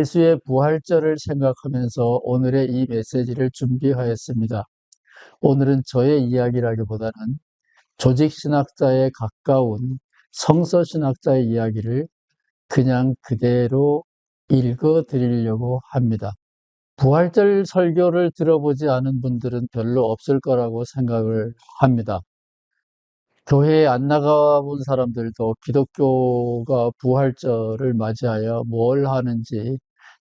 예수의 부활절을 생각하면서 오늘의 이 메시지를 준비하였습니다. 오늘은 저의 이야기라기보다는 조직신학자에 가까운 성서신학자의 이야기를 그냥 그대로 읽어드리려고 합니다. 부활절 설교를 들어보지 않은 분들은 별로 없을 거라고 생각을 합니다. 교회에 안 나가본 사람들도 기독교가 부활절을 맞이하여 뭘 하는지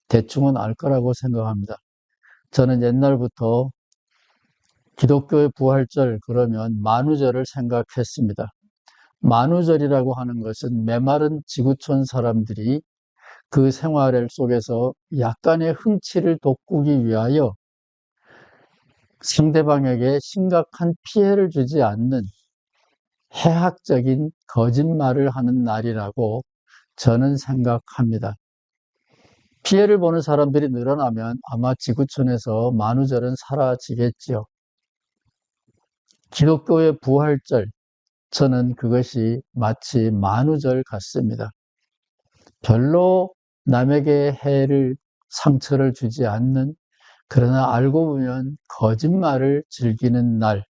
대충은 알 거라고 생각합니다. 저는 옛날부터 기독교의 부활절 그러면 만우절을 생각했습니다. 만우절이라고 하는 것은 메마른 지구촌 사람들이 그 생활 속에서 약간의 흥치를 돋구기 위하여 상대방에게 심각한 피해를 주지 않는 해학적인 거짓말을 하는 날이라고 저는 생각합니다. 피해를 보는 사람들이 늘어나면 아마 지구촌에서 만우절은 사라지겠지요. 기독교의 부활절, 저는 그것이 마치 만우절 같습니다. 별로 남에게 해를, 상처를 주지 않는, 그러나 알고 보면 거짓말을 즐기는 날,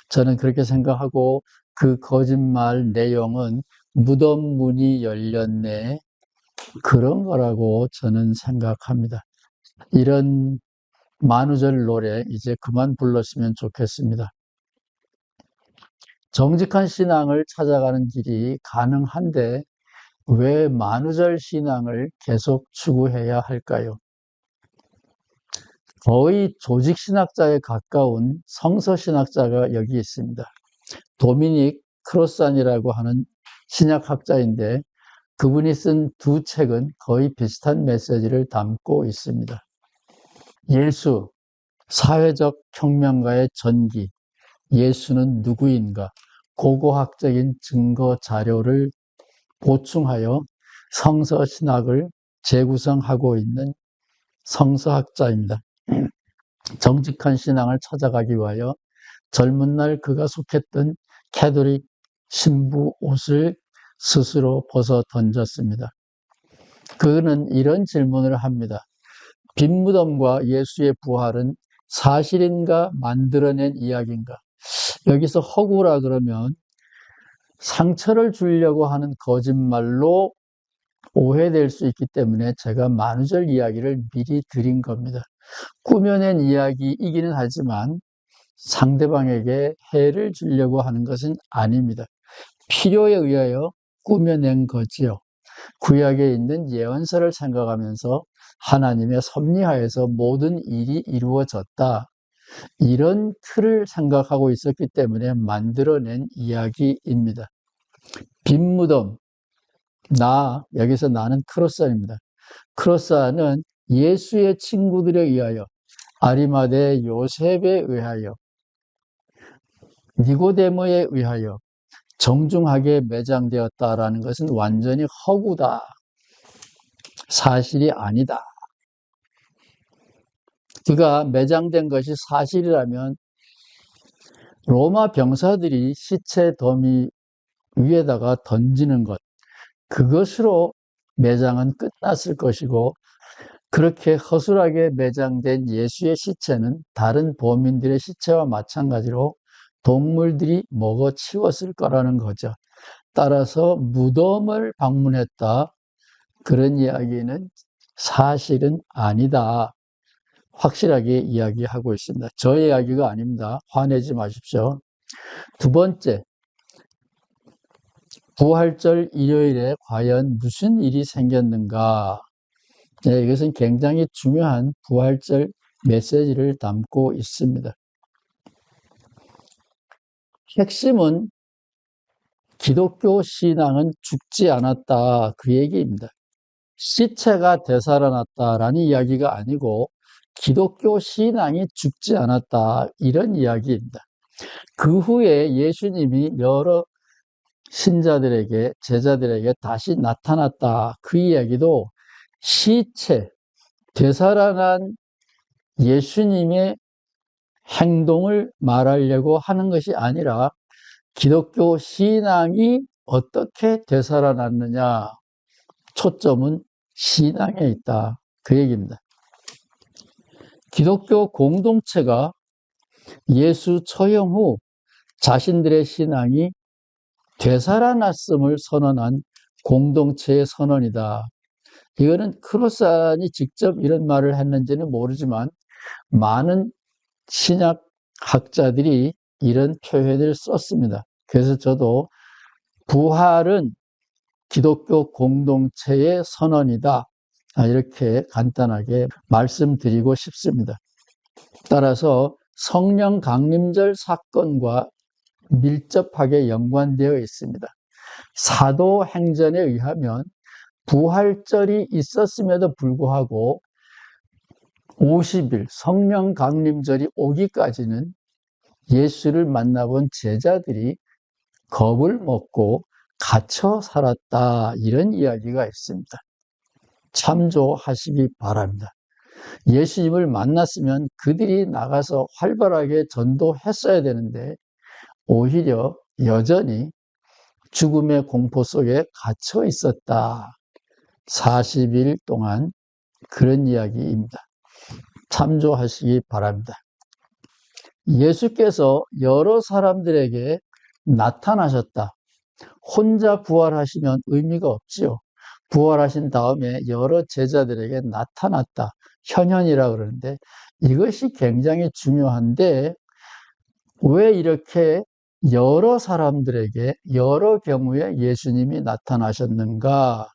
저는 그렇게 생각하고 그 거짓말 내용은 무덤 문이 열렸네, 그런 거라고 저는 생각합니다. 이런 만우절 노래 이제 그만 불렀으면 좋겠습니다. 정직한 신앙을 찾아가는 길이 가능한데 왜 만우절 신앙을 계속 추구해야 할까요? 거의 조직신학자에 가까운 성서신학자가 여기 있습니다. 도미닉 크로산이라고 하는 신약학자인데 그분이 쓴 두 책은 거의 비슷한 메시지를 담고 있습니다. 예수, 사회적 혁명가의 전기, 예수는 누구인가, 고고학적인 증거 자료를 보충하여 성서신학을 재구성하고 있는 성서학자입니다. 정직한 신앙을 찾아가기 위하여 젊은 날 그가 속했던 캐톨릭 신부 옷을 스스로 벗어 던졌습니다. 그는 이런 질문을 합니다. 빈무덤과 예수의 부활은 사실인가 만들어낸 이야기인가? 여기서 허구라 그러면 상처를 주려고 하는 거짓말로 오해될 수 있기 때문에 제가 만우절 이야기를 미리 드린 겁니다. 꾸며낸 이야기이기는 하지만 상대방에게 해를 주려고 하는 것은 아닙니다. 필요에 의하여 꾸며낸 거지요. 구약에 있는 예언서를 생각하면서 하나님의 섭리하에서 모든 일이 이루어졌다. 이런 틀을 생각하고 있었기 때문에 만들어낸 이야기입니다. 빈무덤, 여기서 나는 크로스안입니다. 크로스안은 예수의 친구들에 의하여, 아리마대 요셉에 의하여, 니고데모에 의하여 정중하게 매장되었다라는 것은 완전히 허구다. 사실이 아니다. 그가 매장된 것이 사실이라면 로마 병사들이 시체 더미 위에다가 던지는 것, 그것으로 매장은 끝났을 것이고 그렇게 허술하게 매장된 예수의 시체는 다른 범인들의 시체와 마찬가지로 동물들이 먹어치웠을 거라는 거죠. 따라서 무덤을 방문했다. 그런 이야기는 사실은 아니다. 확실하게 이야기하고 있습니다. 저의 이야기가 아닙니다. 화내지 마십시오. 두 번째, 부활절 일요일에 과연 무슨 일이 생겼는가? 네, 이것은 굉장히 중요한 부활절 메시지를 담고 있습니다. 핵심은 기독교 신앙은 죽지 않았다. 그 얘기입니다. 시체가 되살아났다라는 이야기가 아니고 기독교 신앙이 죽지 않았다. 이런 이야기입니다. 그 후에 예수님이 여러 신자들에게, 제자들에게 다시 나타났다. 그 이야기도 시체, 되살아난 예수님의 행동을 말하려고 하는 것이 아니라 기독교 신앙이 어떻게 되살아났느냐. 초점은 신앙에 있다. 그 얘기입니다. 기독교 공동체가 예수 처형 후 자신들의 신앙이 되살아났음을 선언한 공동체의 선언이다. 이거는 크로산이 직접 이런 말을 했는지는 모르지만 많은 신약학자들이 이런 표현을 썼습니다. 그래서 저도 부활은 기독교 공동체의 선언이다. 이렇게 간단하게 말씀드리고 싶습니다. 따라서 성령 강림절 사건과 밀접하게 연관되어 있습니다. 사도행전에 의하면 부활절이 있었음에도 불구하고 50일 성령 강림절이 오기까지는 예수를 만나본 제자들이 겁을 먹고 갇혀 살았다. 이런 이야기가 있습니다. 참조하시기 바랍니다. 예수님을 만났으면 그들이 나가서 활발하게 전도했어야 되는데 오히려 여전히 죽음의 공포 속에 갇혀 있었다. 40일 동안 그런 이야기입니다. 참조하시기 바랍니다. 예수께서 여러 사람들에게 나타나셨다. 혼자 부활하시면 의미가 없지요. 부활하신 다음에 여러 제자들에게 나타났다. 현현이라 그러는데 이것이 굉장히 중요한데 왜 이렇게 여러 사람들에게 여러 경우에 예수님이 나타나셨는가?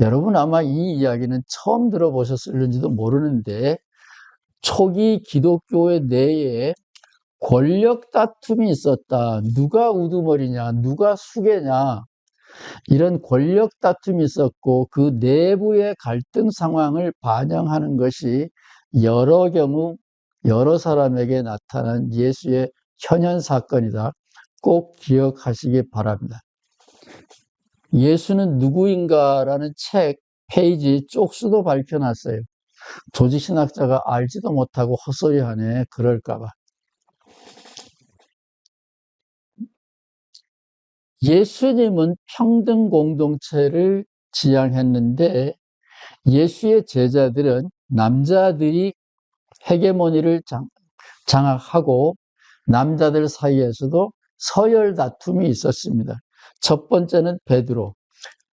여러분 아마 이 이야기는 처음 들어보셨을는지도 모르는데 초기 기독교의 내에 권력 다툼이 있었다. 누가 우두머리냐, 누가 수괴냐, 이런 권력 다툼이 있었고 그 내부의 갈등 상황을 반영하는 것이 여러 경우 여러 사람에게 나타난 예수의 현현 사건이다. 꼭 기억하시기 바랍니다. 예수는 누구인가라는 책 페이지 쪽수도 밝혀놨어요. 조직신학자가 알지도 못하고 헛소리하네. 그럴까봐. 예수님은 평등 공동체를 지향했는데 예수의 제자들은 남자들이 헤게모니를 장악하고 남자들 사이에서도 서열 다툼이 있었습니다. 첫 번째는 베드로,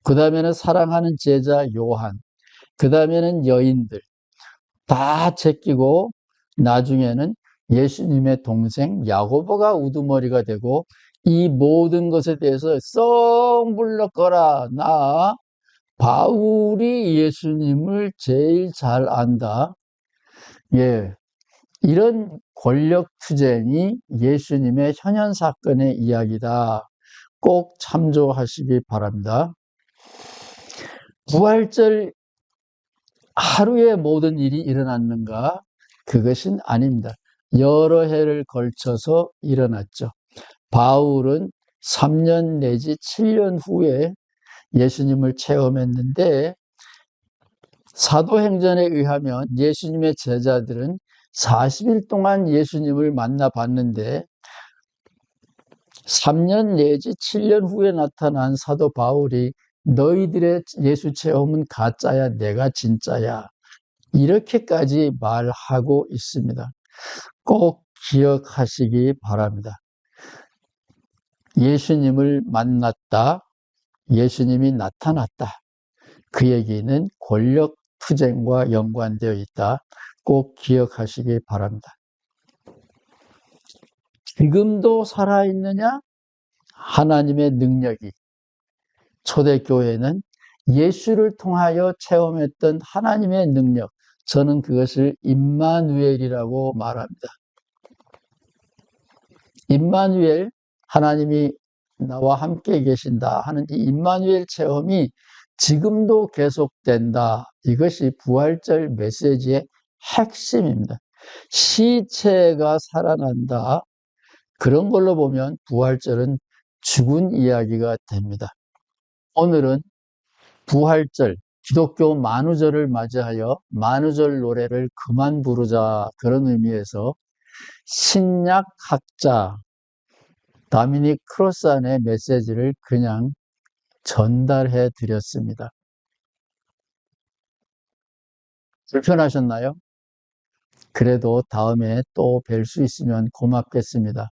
그 다음에는 사랑하는 제자 요한, 그 다음에는 여인들 다 제끼고 나중에는 예수님의 동생 야고보가 우두머리가 되고 이 모든 것에 대해서 썩 물러거라. 나 바울이 예수님을 제일 잘 안다. 예, 이런 권력 투쟁이 예수님의 현현 사건의 이야기다. 꼭 참조하시기 바랍니다. 부활절 하루에 모든 일이 일어났는가? 그것은 아닙니다. 여러 해를 걸쳐서 일어났죠. 바울은 3년 내지 7년 후에 예수님을 체험했는데 사도행전에 의하면 예수님의 제자들은 40일 동안 예수님을 만나봤는데 3년 내지 7년 후에 나타난 사도 바울이 너희들의 예수 체험은 가짜야, 내가 진짜야. 이렇게까지 말하고 있습니다. 꼭 기억하시기 바랍니다. 예수님을 만났다. 예수님이 나타났다. 그 얘기는 권력 투쟁과 연관되어 있다. 꼭 기억하시기 바랍니다. 지금도 살아있느냐? 하나님의 능력이. 초대교회는 예수를 통하여 체험했던 하나님의 능력, 저는 그것을 임마누엘이라고 말합니다. 임마누엘, 하나님이 나와 함께 계신다 하는 이 임마누엘 체험이 지금도 계속된다. 이것이 부활절 메시지의 핵심입니다. 시체가 살아난다. 그런 걸로 보면 부활절은 죽은 이야기가 됩니다. 오늘은 부활절, 기독교 만우절을 맞이하여 만우절 노래를 그만 부르자, 그런 의미에서 신약학자 다미닉 크로산의 메시지를 그냥 전달해 드렸습니다. 불편하셨나요? 그래도 다음에 또 뵐 수 있으면 고맙겠습니다.